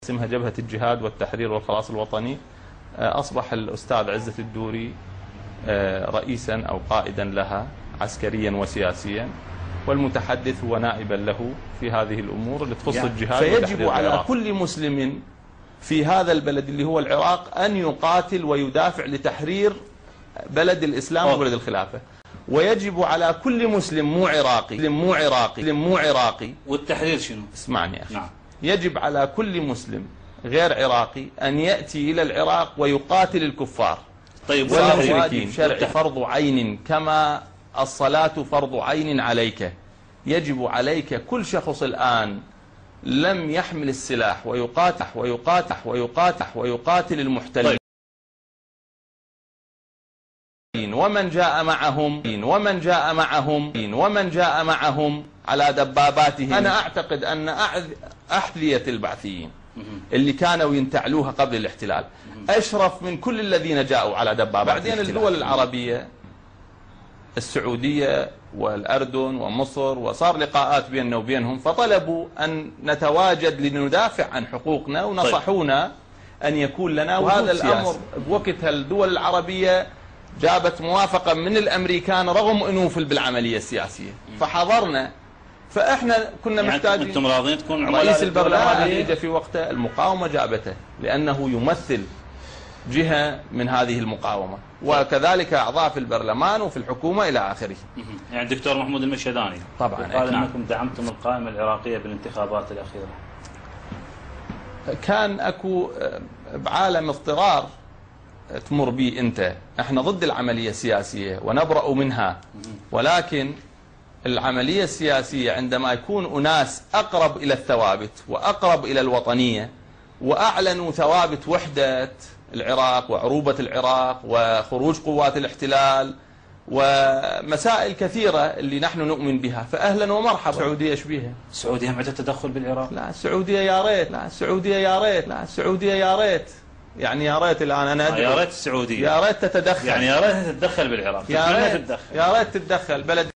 اسمها جبهة الجهاد والتحرير والخلاص الوطني. أصبح الأستاذ عزة الدوري رئيسا أو قائدا لها عسكريا وسياسيا، والمتحدث هو نائبا له في هذه الأمور اللي تخص الجهاد. فيجب على كل مسلم في هذا البلد اللي هو العراق أن يقاتل ويدافع لتحرير بلد الإسلام وبلد الخلافة. ويجب على كل مسلم مو عراقي والتحرير شنو؟ اسمعني أخي. نعم. يجب على كل مسلم غير عراقي أن يأتي إلى العراق ويقاتل الكفار. طيب والمشركين. شرع فرض عين كما الصلاة فرض عين عليك. يجب عليك كل شخص الآن لم يحمل السلاح ويقاتل المحتلين. ومن جاء معهم على دباباتهم. أنا أعتقد أن أحذية البعثيين اللي كانوا ينتعلوها قبل الاحتلال أشرف من كل الذين جاءوا على دبابات. بعدين الدول العربية السعودية والأردن ومصر، وصار لقاءات بيننا وبينهم، فطلبوا أن نتواجد لندافع عن حقوقنا، ونصحونا أن يكون لنا وهذا الأمر بوقتها الدول العربية جابت موافقة من الأمريكان رغم أنوف بالعملية السياسية، فحضرنا. فإحنا كنا محتاجين. أنتم راضين تكون رئيس البرلمان اللي في وقته المقاومة جابته لأنه يمثل جهة من هذه المقاومة، وكذلك أعضاء في البرلمان وفي الحكومة إلى آخره. يعني الدكتور محمود المشهداني طبعا قال أنكم دعمتم القائمة العراقية بالانتخابات الأخيرة. كان أكو بعالم اضطرار تمر به أنت. احنا ضد العملية السياسية ونبرأ منها، ولكن العملية السياسية عندما يكون أناس أقرب إلى الثوابت وأقرب إلى الوطنية وأعلنوا ثوابت وحدة العراق وعروبة العراق وخروج قوات الاحتلال ومسائل كثيرة اللي نحن نؤمن بها، فأهلا ومرحبا. السعودية ايش بيها؟ السعودية عندها تدخل بالعراق؟ لا السعودية يا ريت يعني يا ريت الآن أنا يا ريت السعودية يا ريت تتدخل، يعني يا ريت تتدخل بالعراق، يا ريت تتدخل بلد